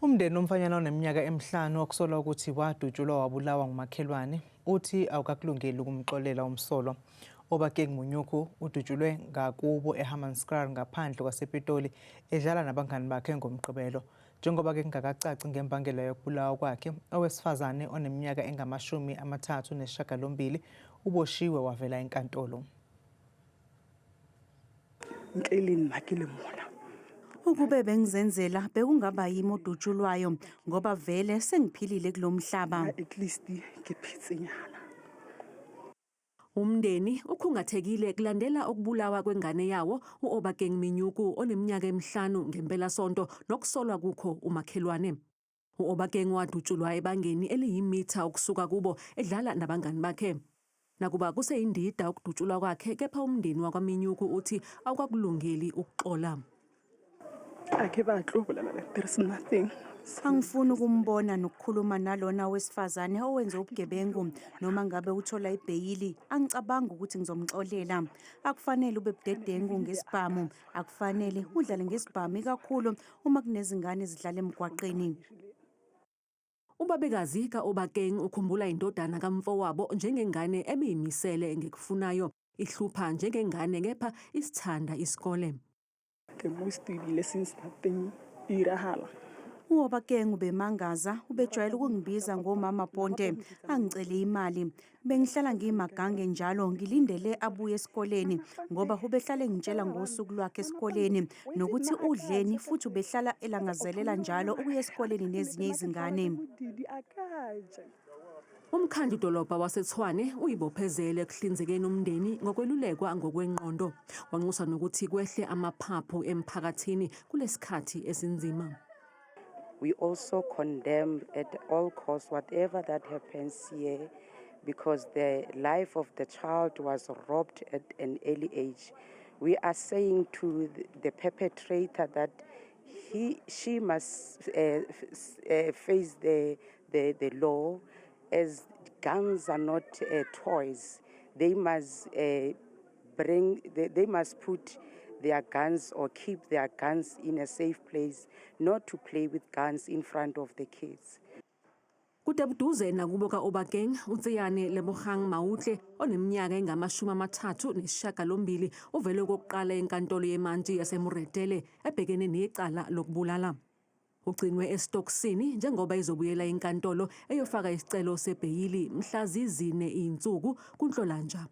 Umndeni womfanyana oneminyaka emihlanu okusolwa ukuthi wadutshulwa wabulawa ngumakhelwane uthi awukakulungeli ukumxolela umsolwa. Obakeng Munyuku udutshulwe ngakubo eHammanskraal ngaphandle kwasePitoli edlala nabangani bakhe ngomgqibelo. Njengoba ke kungakacaci ngembangela yokubulawa kwakhe, owesifazane oneminyaka engama-38 uboshiwe wavela enkantolo. Ukube bengizenzela bekungaba yimi odutshulwayo ngoba vele sengiphilile kulomhlaba. At least ngiphitsenyana. Umndeni ukhungathekile kulandela ukubulawa kwengane yawo uObakeng Munyuku oneminyaka emihlanu ngempela sonto nokusolwa kukho umakhelwane. uObakeng wadutshulwa ebangeni eliyimitha ukusuka kubo edlala nabangani bakhe. Nakuba kuseyindida ukudutshulwa kwakhe, kepha umndeni wakwaMunyuku uthi awukakulungeli ukuxola. There's nothing. Angifuni ukumbona nokukhuluma nalona wesifazane owenze ubugebengu noma ngabe uthola ibheyili. Angicabanga ukuthi ngizomxolela. Akufanele ube budedengu ngesibhamu, akufanele udlale ngesibhamu kakhulu uma kunezingane zidlala emgwaqeni. Ubabekazi kaObakeng ukhumbula indodana kamfowabo njengengane ebiyimisele ngekufunayo, ihlupha njengengane kepha isithanda isikole. The most lessons nothing irahala. uObakeng ubemangaza, ubejwayele ukungibiza ngomama Ponte, angicele imali. Bengihlala ngimagange njalo ngilindele abuye esikoleni ngoba ubehlale ngitshela ngosuku lwakhe esikoleni nokuthi udleni futhi ubehlala elangazelela njalo ukuya esikoleni nezinye izingane. Umkhandlu dolobha waseTshwane uyibophezele ekuhlinzekeni umndeni ngokwelulekwa ngokwengqondo. Wanxusa nokuthi kwehle amaphaphu emphakathini kulesikhathi esinzima. We also condemn at all costs whatever that happens here, because the life of the child was robbed at an early age. We are saying to the perpetrator that she must face the law, as guns are not toys. They must they must put their guns or keep their guns in a safe place, not to play with guns in front of the kids. Kude buduze nakubo kaObakeng, uNtsiyane Lebogang Mautle oneminyaka engama-38 uvele okokuqala enkantolo yemantshi yaseMoretele ebhekene necala lokubulala. Ugcinwe esitokisini njengoba izobuyela enkantolo eyofaka isicelo sebheyili mhla zizine izinsuku kuNhlolanja.